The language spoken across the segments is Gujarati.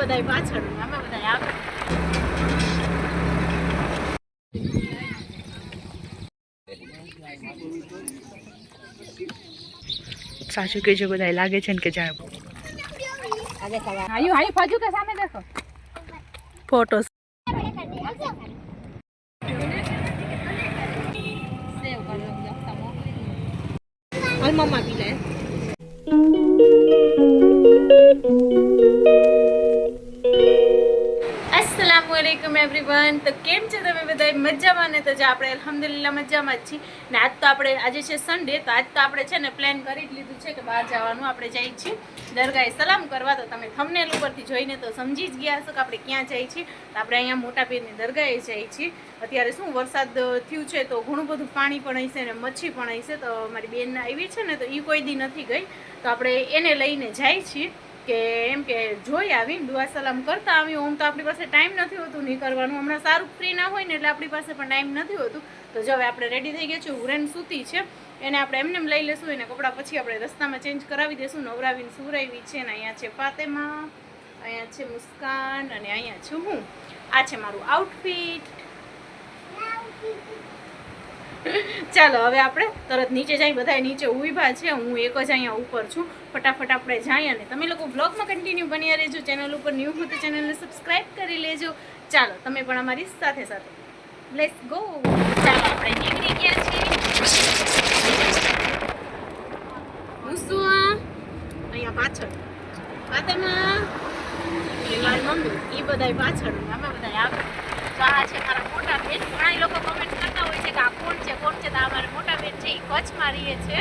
બધાય પાછળ અમે બધાય આગળ. સાચું કેજો બધાય લાગે છે ને કે જાણે આયુ આયુ ફાજુ કે સામે દેખો ફોટોસ હાલ મમ્મા પી લે. अस्सलामुअलैकुम एवरीवन. तो केम छे तमे बधाय मजामां ने? तो जे આપણે અલ્હમ્દુલિલ્લાહ મજામાં જ છીએ ને આજ તો આપણે આજે છે સન્ડે તો આજ તો આપણે છે ને પ્લાન કરી જ લીધું છે કે બહાર જવાનું આપણે જઈએ છીએ દરગાહે સલામ કરવા. તો તમે થંબનેલ ઉપરથી જોઈને તો સમજી જ ગયા હશો કે આપણે ક્યાં જઈએ છીએ. તો આપણે અહીંયા મોટા પીરની દરગાહે જઈએ છીએ. અત્યારે શું વરસાદ થયું છે તો ઘણું બધું પાણી પણ હશે ને મચ્છી પણ હશે. તો મારી બેન આવી છે ને તો એ કોઈ દી નથી ગઈ તો આપણે એને લઈને જઈએ છીએ કે એમ કે જોઈ આવી દુઆ સલામ કરતા આવી. ઓમ તો આપણી પાસે ટાઈમ નથી હોતું નહીં કરવાનું. હમણાં સારું ફ્રી ના હોય ને એટલે આપણી પાસે પણ ટાઈમ નથી હોતું. તો જો હવે આપણે રેડી થઈ ગયા છે. હુરેન સૂતી છે એને આપણે એમને લઈ લેશું. એને કપડાં પછી આપણે રસ્તામાં ચેન્જ કરાવી દઈશું. નવરાવીને સુરાવી છે ને અહીંયા છે ફાતેમા, અહીંયા છે મુસ્કાન અને અહીંયા છું હું. આ છે મારું આઉટફિટ. ચાલો હવે આપણે તરત નીચે જઈ. બધા નીચે ઊભા છે, હું એક જ અહીંયા ઉપર છું. ફટાફટ આપણે જઈએ અને તમે લોકો બ્લોગમાં કન્ટિન્યુ બન્યા રહેજો. ચેનલ ઉપર ન્યૂ હોય તો ચેનલને સબસ્ક્રાઈબ કરી લેજો. ચાલો તમે પણ અમારી સાથે સાથે લેટ્સ ગો. ચાલો આપણે નીકળી ગયા છીએ. અહીંયા પાછળ ફાતેમા મારી મમ્મી એ બધાય પાછળ અમે બધાય આગળ. તો આ છે મારા મોટા બેન. ઘણા લોકો કમેન્ટ કરતા હોય છે કે આ કોણ છે કોણ છે. તો આ મારા મોટા બેન છે એ કચ્છમાં રહે છે.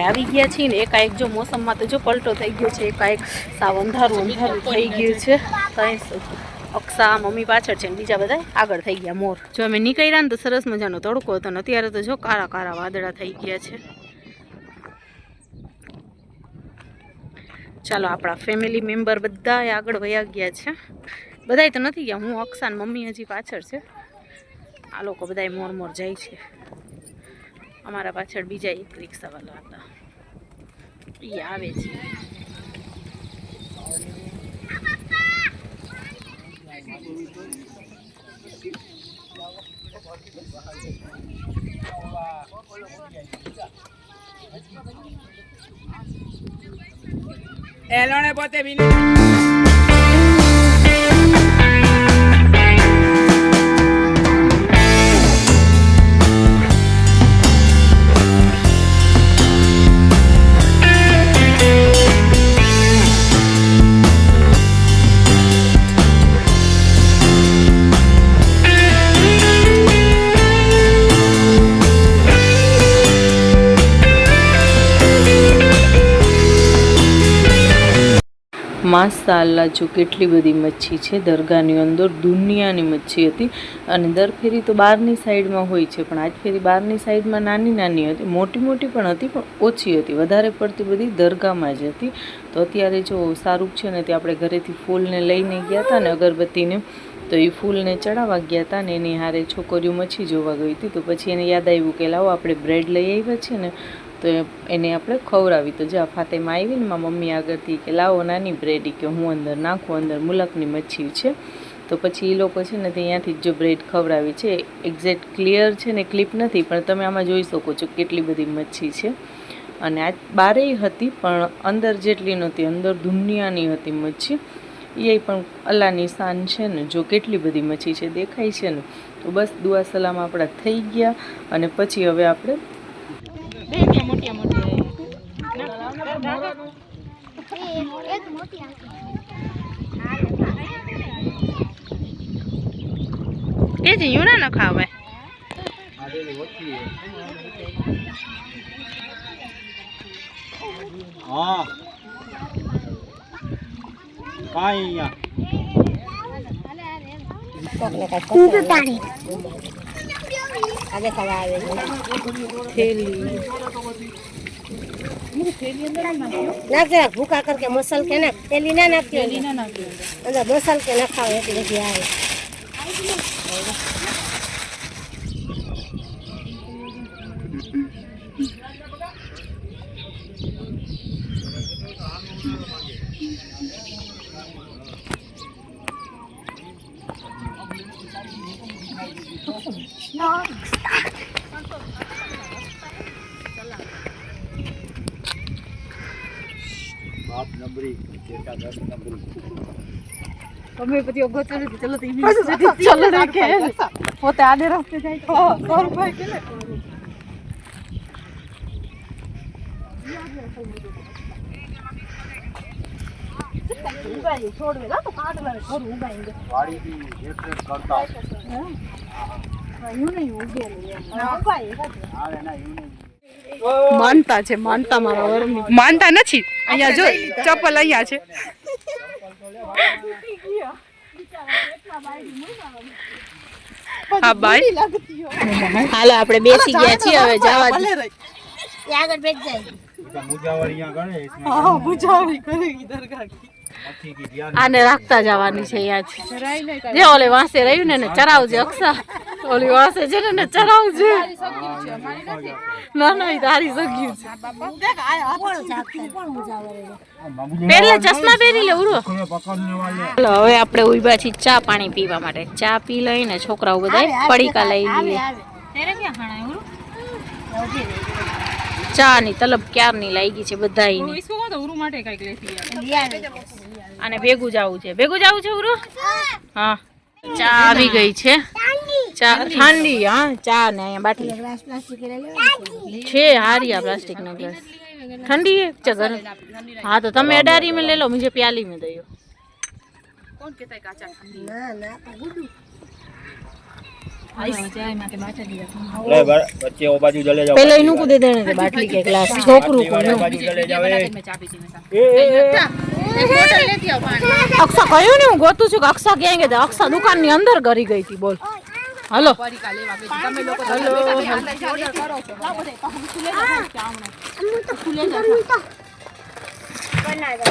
આવી ગયા છીએ ને એકાએક જો મોસમમાં તો જો પલટો થઈ ગયો છે. એકાએક સાવ અંધારું અંધારું થઈ ગયું છે. કંઈ અક્ષા મમ્મી પાછળ છે ને બીજા બધા આગળ થઈ ગયા મોર. જો અમે નીકળ્યા ને તો સરસ મજાનો તડકો હતો ને અત્યારે તો જો કાળા કાળા વાદળા થઈ ગયા છે. ચાલો આપણા ફેમિલી મેમ્બર બધા આગળ વયા ગયા છે. બધાય તો નથી ગયા. હું અક્ષા ને મમ્મી હજી પાછળ છે. આ લોકો બધાય મોર મોર જાય છે. અમારા પાછળ બીજા એક રિક્ષાવાળા હતા એ આવે છે. એલોને પોતે માશાઅલ્લાહ જો કેટલી બધી મચ્છી છે દરગાહની અંદર. દુનિયાની મચ્છી હતી અને દર ફેરી તો બહારની સાઈડમાં હોય છે પણ આજ ફેરી બહારની સાઈડમાં નાની નાની હતી. મોટી મોટી પણ હતી પણ ઓછી હતી. વધારે પડતી બધી દરગાહમાં જ હતી. તો અત્યારે જો સારું છે ને તે આપણે ઘરેથી ફૂલને લઈને ગયા હતા ને અગરબત્તીને તો એ ફૂલને ચડાવવા ગયા હતા ને એની હારે છોકરીઓ મચ્છી જોવા ગઈ હતી. તો પછી એને યાદ આવ્યું કે લાવો આપણે બ્રેડ લઈ આવ્યા છે ને તો એને આપણે ખવડાવી. તો જ્યાં ફાતેમાં આવી ને મારા મમ્મી આગળથી કે લાવો નાની બ્રેડ કે હું અંદર નાખું, અંદર મુલકની મચ્છી છે. તો પછી એ લોકો છે ને ત્યાંથી જ જો બ્રેડ ખવડાવી છે. એક્ઝેક્ટ ક્લિયર છે ને ક્લિપ નથી પણ તમે આમાં જોઈ શકો છો કેટલી બધી મચ્છી છે. અને આ બારેય હતી પણ અંદર જેટલી નહોતી. અંદર દુનિયાની હતી મચ્છી. એ પણ અલ્લાહની શાન છે ને જો કેટલી બધી મચ્છી છે દેખાય છે ને. તો બસ દુઆ સલામ આપણા થઈ ગયા અને પછી હવે આપણે એ જ યુના ન ખાવે. હા કાઈ કોકને કાંઈ પાણી આગે ખાવા આવે થેલી નાખ જરા ભૂકા કર કે મસાલ કે નાખ તેલી ના નાખતી અંદર મસાલ કે નખાવ એટલી બધી આવે તમે પછી ઓગો ચલો ચલો તો ચલો રાખે પોતે આડે રસ્તે જાય તો 100 રૂપિયા કે ને ઉગાડી છોડવે લા તો કાઢવા થોડું ઉગાડી દે વાડી ની એક કરતા યુ નહીં ઉગે ના ઉગાય આવે ના યુ નહીં માનતા છે માનતા મારા વરની માનતા નથી અહીંયા જો ચપ્પલ અહીંયા છે હા બાય હાલો આપણે બેસી ગયા છીએ હવે જવા દે આગળ બેઠ જાય मुजावरियां गणे इसमें હા બુજાવી કરેગી દરગાહ मच्छी की ध्यान આને રાખતા જવાની છે યાદ જે ઓલે વાંસે રહ્યું ને ચરાવજે અક્ષા ઓલી વાંસે છે ને ચરાવજે ના ના ઈ તારી સગ્યું છે પેલે ચશ્મા પહેરી લે ઉરો पकड़ने वाले હાલો હવે આપણે ઉભા છીએ ચા પાણી પીવા માટે ચા પી લઈને છોકરાઓ બધા પડીકા લઈ લઈએ ચા ની તલબ ક્યારની લાગી છે બધાયની અને ભેગું જાવું છે ઉરો હા ચા આવી ગઈ છે ચા ઠંડી હા ચા ને અહીંયા બાટલી છે હારી આ પ્લાસ્ટિક નો ગ્લાસ ठंडी है चगर हाँ तो तमे अडारी में ले लो मुझे प्याली में दो कौन कहता है काचा ठंडी ना ना गुडू ले बच्चे ओ बाजू चले जाओ पहले इनको दे देने थे बाटली के ग्लास छोकरू को बाजू चले जाओ एक बोतल लेती आओ पानी अक्सा कयो ने હું ગોતું છું કે અક્ષા ક્યાં ગઈ અક્ષા દુકાન ની અંદર ગરી ગઈ હતી બોલ હાલો પરીકા લેવા ગઈ તમે લોકો ઓર્ડર કરો છો લાવો દે હું ખુલે જાઉં કે આમણે હું તો ખુલે જાઉં બના દો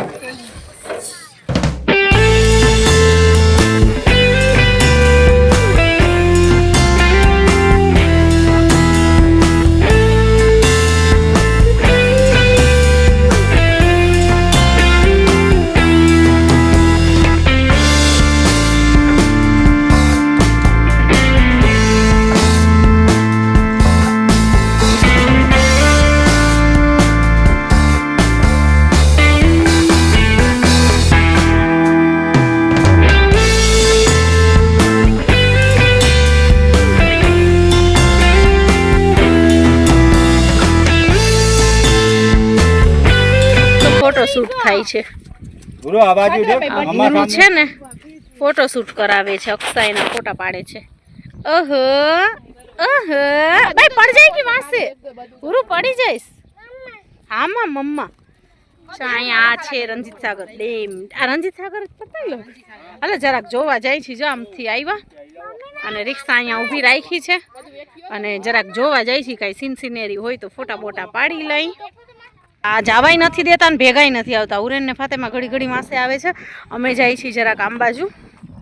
ફોટોશૂટ થાય છે ગુરુ આ બાજુ દેખ મમ્મી છે ને ફોટોશૂટ કરાવે છે અક્ષાયના ફોટા પાડે છે ઓહો ઓહો ભાઈ પડ જાય કે વાસે ગુરુ પડી જઈશ હા માં મમ્મા અહીંયા આ છે રંજીત સાગર ડેમ આ રંજીત સાગર પતાવી લો હાલો જરાક જોવા જાય છે જો આમથી આવ્યા અને રિક્ષા અહીંયા ઊભી રાખી છે અને જરાક જોવા જાય છે કાંઈ સીન સિનેરી હોય તો ફોટા બોટા પાડી લઈ આ જવાય નથી દેતા ને ભેગાય નથી આવતા ઉરેન ને ફાતેમાં ઘડી ઘડી માસે આવે છે અમે જાય છીએ જરાક આમ બાજુ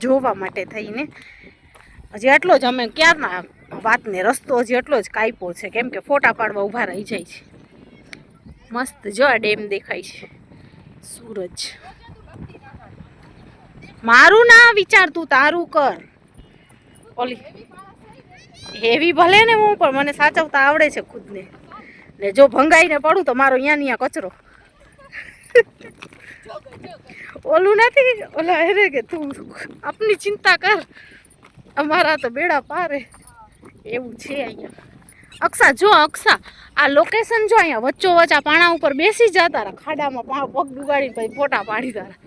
જોવા માટે થઈને હજી એટલો જ અમે ક્યારના વાતને રસ્તો હજી એટલો જ કાપ્યો છે કેમ કે ફોટા પાડવા ઊભા રહી જાય છે મસ્ત જો આ ડેમ દેખાય છે સૂરજ મારું ના વિચાર તું તારું કર ઓલી હેવી ભલે ને હું પણ મને સાચવતા આવડે છે ખુદને ને જો ભંગાઈને પડું તો મારો અહીંયા કચરો ઓલું નથી ઓલા હેરે કે તું આપની ચિંતા કર અમારા તો બેડા પારે એવું છે અહીંયા અક્ષા જો અક્ષા આ લોકેશન જો અહીંયા વચ્ચો વચ્ચ આ પાણા ઉપર બેસી જા તારા ખાડામાં પગ ડુગાડીને પછી ફોટા પાડી તારા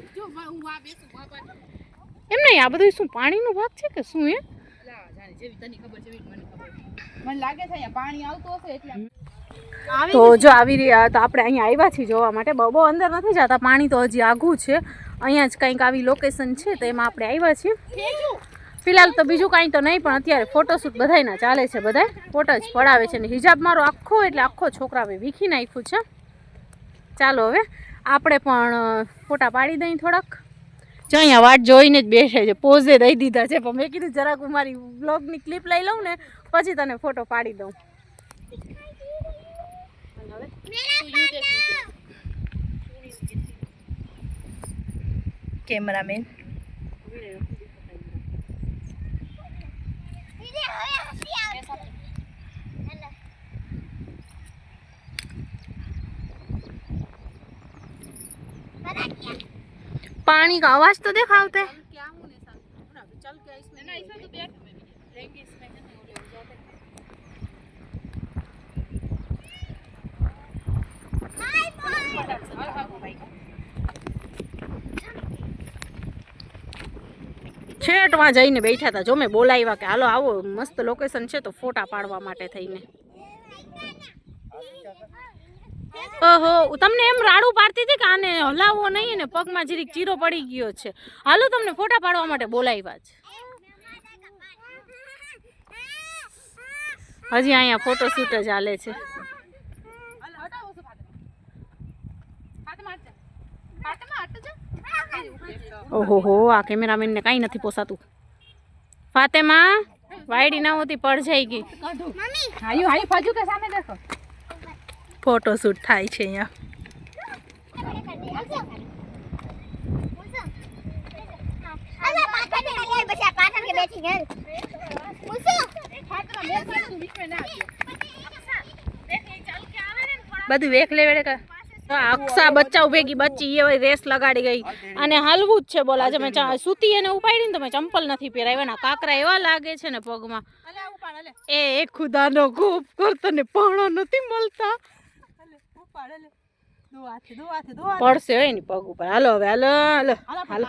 એમ નહીં આ બધું શું પાણીનો ભાગ છે કે શું એ મને લાગે છે અહીંયા પાણી આવતું હશે એટલે તો જો આવી રહ્યા તો આપણે અહીંયા આવ્યા છીએ જોવા માટે બહુ અંદર નથી જતા પાણી તો હજી આઘું છે અહીંયા જ કંઈક આવી લોકેશન છે તો એમાં આપણે આવ્યા છીએ ફિલહાલ તો બીજું કાંઈ તો નહીં, પણ અત્યારે ફોટોશૂટ બધાયના ચાલે છે, બધા ફોટો જ પડાવે છે ને હિજાબ મારો આખો એટલે આખો છોકરાએ વીખી નાખ્યું છે. ચાલો હવે આપણે પણ ફોટા પાડી દઈએ થોડાક. જો અહીંયા વાટ જોઈને જ બેસે છે, પોઝે દઈ દીધા છે, પણ મેં કીધું જરાક હું મારી બ્લોગની ક્લિપ લઈ લઉં ને પછી તને ફોટો પાડી દઉં. કેમેરામેન पानी का आवाज तो देखा होता है. છેટમાં જઈને બેઠા હતા, જો મેં બોલાવ્યા કે હાલો આવો મસ્ત લોકેશન છે તો ફોટા પાડવા માટે થઈને. ઓહો, તમને એમ રાડું પાડતી હતી કે આને હલાવો નહીં ને પગમાં જરીક ચીરો પડી ગયો છે, હાલો તમને ફોટા પાડવા માટે બોલાવ્યા છે. હજી અહીંયા ફોટો શૂટ જ ચાલે છે. ઓહો હો, આ કેમેરામેનને કાંઈ નથી પોસાતું. ફાતેમા વાયડી ના હોતી પડ જાયગી. ફોટો શૂટ થાય છે અહીંયા. બધું વેખ લેવે કા અક્ષા બચ્ચા ભેગી બચ્ચી એ રેસ લગાડી ગઈ અને હાલવું જ છે. બોલા છે મેં સૂતી એને ઉપાડી ને તો મેં ચંપલ નથી પહેરાવ્યા ને કાકરા એવા લાગે છે ને પગમાં. એ ખુદાનો ખૂબ કરતો ને પાણો નથી મળતા, પડશે હોય ને પગ ઉપર. હાલો હવે હાલો હાલો હાલો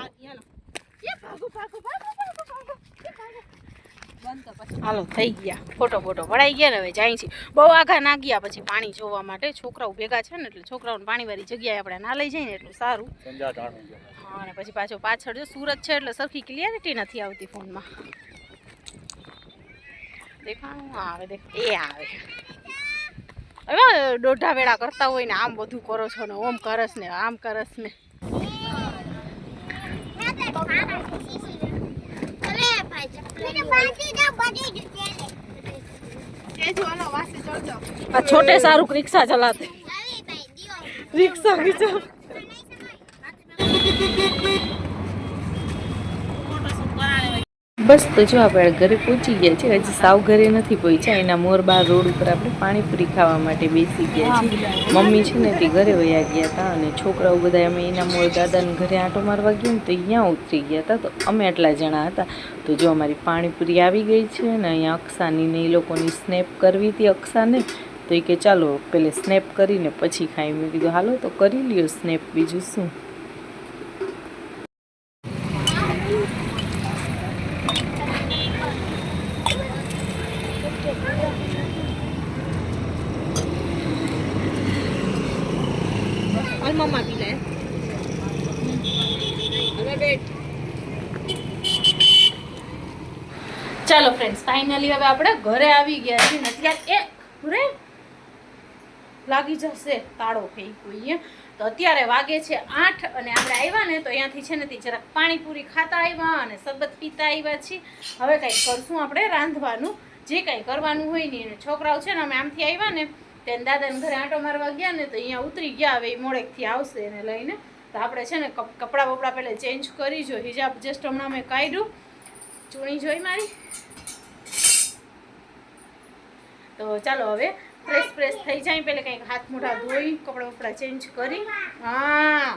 હાલો થઈ ગયા ફોટો પડાઈ ગયા ને હવે જાય છે. બહુ આઘા ના ગયા પછી પાણી જોવા માટે, છોકરાઓ ભેગા છે ને એટલે છોકરાઓને પાણીવાળી જગ્યાએ આપણે ના લઈ જઈએ ને એટલું સારું. હા, અને પછી પાછો પાછળ જો સુરત છે એટલે સરખી ક્લિયરિટી નથી આવતી ફોનમાં. દેખાણું આવે દેખ એ આવે. હવે દોઢા વેળા કરતા હોય ને આમ બધું કરો છો ને ઓમ કરસ ને આમ કરસ ને. छोटे शाहरुख रिक्शा चलाते, रिक्शा की चल બસ તો જો આપણે ઘરે પહોંચી ગયા છે. હજી સાવ ઘરે નથી પહોંચ્યા, એના મોરબા રોડ ઉપર આપણે પાણીપુરી ખાવા માટે બેસી ગયા છીએ. મમ્મી છે ને તે ઘરે વયા ગયા હતા અને છોકરાઓ બધા અમે એના મોર દાદાને ઘરે આંટો મારવા ગયા ને તો અહીંયા ઉતરી ગયા હતા. તો અમે આટલા જણા હતા. તો જો અમારી પાણીપુરી આવી ગઈ છે ને અહીંયા અક્ષાની ને એ લોકોની સ્નેપ કરવી હતી અક્ષાને, તો એ કે ચાલો પેલે સ્નેપ કરીને પછી ખાઈ. મેં કીધું હાલો તો કરી લ્યો સ્નેપ, બીજું શું. મમ્મા પી લે. ચાલો ફ્રેન્ડ્સ ફાઇનલી હવે આપણે ઘરે આવી ગયા છીએ. અત્યારે એ રે લાગી જશે તાળો ફેંકવું. તો અત્યારે વાગે છે 8 અને આપણે આવ્યા ને તો અહીંયાથી છે ને તે જરાક પાણીપુરી ખાતા આવ્યા અને શરબત પીતા આવ્યા છીએ. હવે કંઈક કરશું આપણે રાંધવાનું, જે કંઈ કરવાનું હોય ને એને. છોકરાઓ છે ને અમે આમથી આવ્યા ને તેને દાદાને ઘરે આંટો મારવા ગયા ને તો અહીંયા ઉતરી ગયા. હવે એ મોડેકથી આવશે એને લઈને. તો આપણે છે ને કપડાં બપડા પહેલાં ચેન્જ કરી જો. હિજાબ જસ્ટ હમણાં મેં કાઢ્યું, ચૂણી જોઈ મારી. તો ચાલો હવે ફ્રેશ થઈ જાય પહેલાં કંઈક હાથ મોઢા ધોઈ કપડાં બપડા ચેન્જ કરી. હા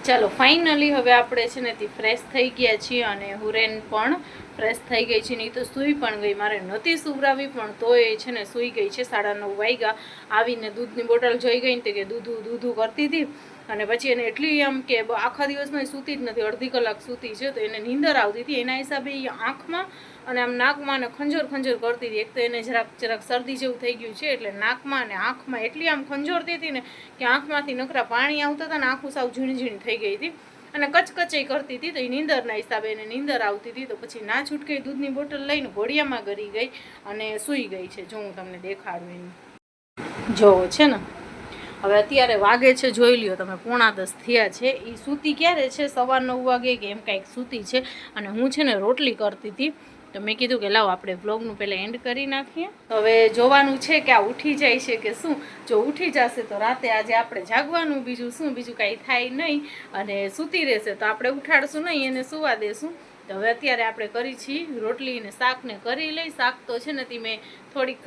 ચાલો ફાઇનલી હવે આપણે છે ને તે ફ્રેશ થઈ ગયા છીએ અને હુરેન પણ ફ્રેશ થઈ ગઈ છે. નહીં તો સૂઈ પણ ગઈ, મારે નહોતી સુવરાવી પણ તોય છે ને સૂઈ ગઈ છે. 9:30 વાગ્યા. આવીને દૂધની બોટલ જોઈ ગઈ ને તે કે દૂધું કરતી હતી અને પછી એને એટલી આમ કે આખા દિવસમાં સૂતી જ નથી, અડધી કલાક સૂતી છે તો એને નીંદર આવતી હતી. એના હિસાબે એ આંખમાં અને આમ નાકમાં ને ખંજોર કરતી હતી. એક તો એને જરાક શરદી જેવું થઈ ગયું છે એટલે નાકમાં અને આંખમાં એટલી આમ ખંજોરતી હતી ને કે આંખમાંથી નકરા પાણી આવતા હતા ને આંખું સાવ ઝીણી થઈ ગઈ હતી. અને કચકચઈ કરતી હતી તો એ નીંદરના હિસાબે એને નીંદર આવતી હતી તો પછી ના છૂટકે દૂધની બોટલ લઈને ઘોડિયામાં ગરી ગઈ અને સૂઈ ગઈ છે. જો હું તમને દેખાડું એનું જોવો છે ને. હવે અત્યારે વાગે છે જોઈ લ્યો તમે 9:45 થયા છે. એ સૂતી ક્યારે છે 9:15 વાગે કે એમ કાંઈક સૂતી છે અને હું છે ને રોટલી કરતી હતી તો મેં કીધું કે લાવો આપણે વ્લોગનું પહેલાં એન્ડ કરી નાખીએ. હવે જોવાનું છે કે આ ઉઠી જાય છે કે શું. જો ઉઠી જશે તો રાતે આજે આપણે જાગવાનું, બીજું શું, બીજું કાંઈ થાય નહીં. અને સૂતી રહેશે તો આપણે ઉઠાડશું નહીં, એને સુવા દેશું. તો હવે અત્યારે આપણે કરી છીએ રોટલી ને શાકને કરી લઈ. શાક તો છે ને તે મેં થોડીક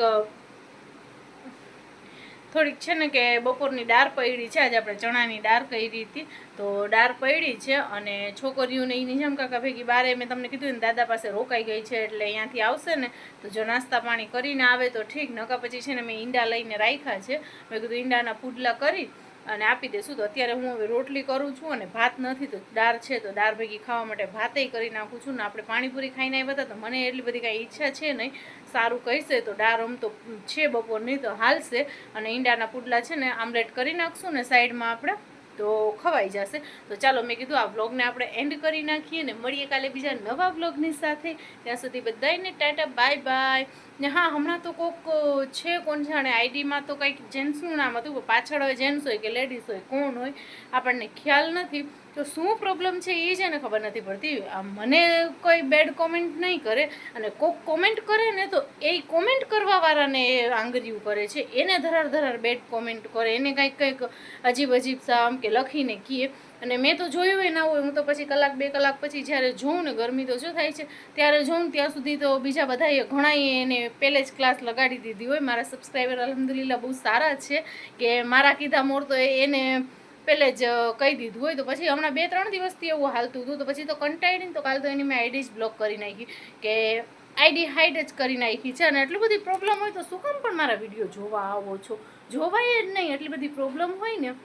છે ને કે બપોરની દાળ પડી છે. આજે આપણે ચણાની દાળ કરી હતી તો દાળ પડી છે અને છોકરીઓને એ નિજામ કાકા ભેગી બારે મેં તમને કીધું ને દાદા પાસે રોકાઈ ગઈ છે એટલે અહીંયાથી આવશે ને તો જો નાસ્તા પાણી કરીને આવે તો ઠીક, નકા પછી છે ને મેં ઈંડા લઈને રાખ્યા છે. મેં કીધું ઈંડાના પુડલા કરી અને આપી દેશું. તો અત્યારે હું હવે રોટલી કરું છું અને ભાત નથી તો દાળ છે તો દાળ ભેગી ખાવા માટે ભાતે કરી નાખું છું. ને આપણે પાણીપુરી ખાઈને આવ્યા હતા તો મને એટલી બધી કાંઈ ઈચ્છા છે નહીં. સારું કહીશે તો દાળ આમ તો છે બપોરની તો હાલશે અને ઈંડાના પુડલા છે ને આમલેટ કરી નાખશું ને સાઈડમાં આપણે તો ખવાઈ જશે. તો ચાલો મેં કીધું આ વ્લોગને આપણે એન્ડ કરી નાખીએ ને મળીએ કાલે બીજા નવા વ્લોગની સાથે. ત્યાં સુધી બધાને ટાટા બાય બાય. ને હા, હમણાં તો કોક છે કોણ જાણે આઈડીમાં તો કંઈક જેન્ટ્સનું નામ હતું, પાછળ હવે જેન્ટ્સ હોય કે લેડીઝ હોય કોણ હોય આપણને ખ્યાલ નથી. તો શું પ્રોબ્લેમ છે એ જ એને ખબર નથી પડતી. મને કોઈ બેડ કોમેન્ટ નહીં કરે અને કોક કોમેન્ટ કરે ને તો એ કોમેન્ટ કરવાવાળાને આંગળીયું કરે છે, એને ધરાર બેડ કોમેન્ટ કરે, એને કંઈક અજીબ સામ કે લખીને કહે. અને મેં તો જોયું એ ના હોય, હું તો પછી 1-2 કલાક પછી જ્યારે જોઉં ને, ગરમી તો જો થાય છે ત્યારે જોઉં, ત્યાં સુધી તો બીજા બધાએ ઘણાએ એને પહેલે જ ક્લાસ લગાડી દીધી હોય. મારા સબસ્ક્રાઈબર અલ્હમ્દુલિલ્લાહ બહુ સારા છે કે મારા કીધા મોર તો એને પહેલે જ કહી દીધું હોય. તો પછી હમણાં 2-3 દિવસથી એવું હાલતું હતું તો પછી તો કંટાળીને તો કાલ તો એની મેં આઈડી જ બ્લોક કરી નાખી કે આઈડી હાઈડ જ કરી નાખી છે. અને એટલી બધી પ્રોબ્લેમ હોય તો શું કામ પણ મારા વિડીયો જોવા આવો છો? જોવાય જ નહીં. એટલી બધી પ્રોબ્લેમ હોય ને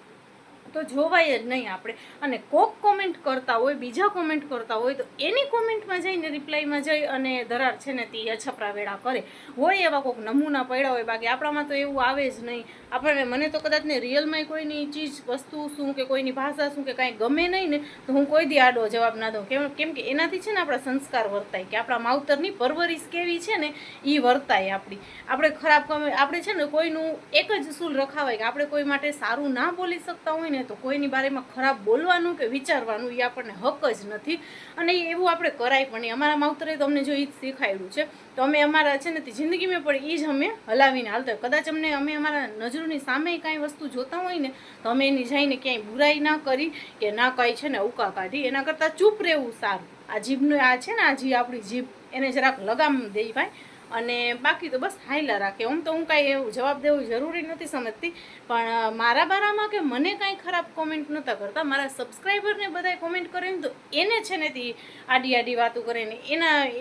તો જોવાય જ નહીં આપણે. અને કોક કોમેન્ટ કરતા હોય, બીજા કોમેન્ટ કરતા હોય તો એની કોમેન્ટમાં જઈને રિપ્લાયમાં જઈ અને ધરાર છે ને તે અછપરા વેળા કરે હોય એવા કોઈક નમૂના પડ્યા હોય. બાકી આપણામાં તો એવું આવે જ નહીં. આપણે મને તો કદાચ ને રિયલમાં કોઈની ચીજ વસ્તુ શું કે કોઈની ભાષા શું કે કાંઈ ગમે નહીં ને તો હું કોઈ દી આડો જવાબ ના દઉં. કેમ કે એનાથી છે ને આપણા સંસ્કાર વર્તાય કે આપણા માવતરની પરવરિશ કેવી છે ને એ વર્તાય આપણી. આપણે ખરાબ આપણે છે ને કોઈનું એક જ અસૂલ રખાવાય કે આપણે કોઈ માટે સારું ના બોલી શકતા હોય ને તો કોઈની બારેમાં ખરાબ બોલવાનું કે વિચારવાનું એ આપણને હક જ નથી. અને એવું આપણે કરાય પણ નહીં. અમારા માવતરે તો અમને જો એ જ શીખાડ્યું છે તો અમે અમારા છે ને તે જિંદગીમાં પણ એ જ અમે હલાવીને હાલતા. કદાચ અમે અમારા નજરોની સામે કાંઈ વસ્તુ જોતા હોય ને તો અમે એની જઈને ક્યાંય બુરાઈ ના કરી કે ના કાંઈ છે ને ઉકા કાઢી. એના કરતાં ચૂપ રહેવું સારું. આ જીભનું આ છે ને આ આપણી જીભ એને જરાક લગામ દઈ ભાઈ. અને બાકી તો બસ હાઈલા રાખે. તો હું કાંઈ એવું જવાબ દેવું જરૂરી નથી સમજતી. પણ મારા બારામાં કે મને કાંઈ ખરાબ કોમેન્ટ નહોતા કરતા. મારા સબસ્ક્રાઈબરને બધાય કોમેન્ટ કરે ને તો એને છે ને તે આડી વાતો કરે ને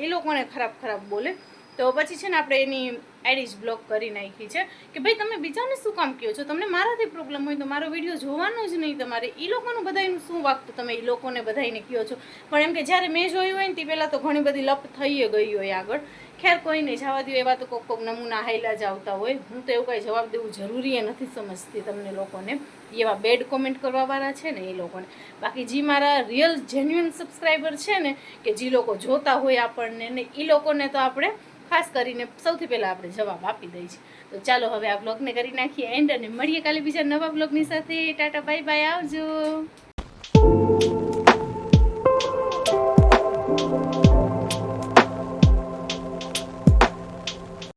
એ લોકોને ખરાબ બોલે. તો પછી છે ને આપણે એની આઈડી જ બ્લોક કરી નાખી છે કે ભાઈ તમે બીજાને શું કામ કહો છો? તમને મારાથી પ્રોબ્લેમ હોય તો મારો વિડીયો જોવાનો જ નહીં તમારે. એ લોકોનું બધાનું શું વાગતું તમે એ લોકોને બધાને કહો છો? પણ એમ કે જ્યારે મેં જોયું હોય ને તે પહેલાં તો ઘણી બધી લપ થઈ ગઈ હોય આગળ. ખેર કોઈ નહીં, જવા દો. એવા તો કોક નમૂના હાઈલા જ આવતા હોય. હું તો એવું કાંઈ જવાબ દેવું જરૂરી નથી સમજતી તમને લોકોને. એવા બેડ કોમેન્ટ કરવાવાળા છે ને એ લોકોને. બાકી જે મારા રિયલ જેન્યુઅન સબસ્ક્રાઈબર છે ને કે જે લોકો જોતા હોય આપણને ને એ લોકોને તો આપણે ખાસ કરીને સૌથી પહેલાં આપણે જવાબ આપી દઈએ છીએ. તો ચાલો હવે આ વ્લોગને કરી નાખીએ એન્ડ અને મળીએ કાલે બીજા નવા વ્લોગની સાથે. ટાટા બાય બાય, આવજો.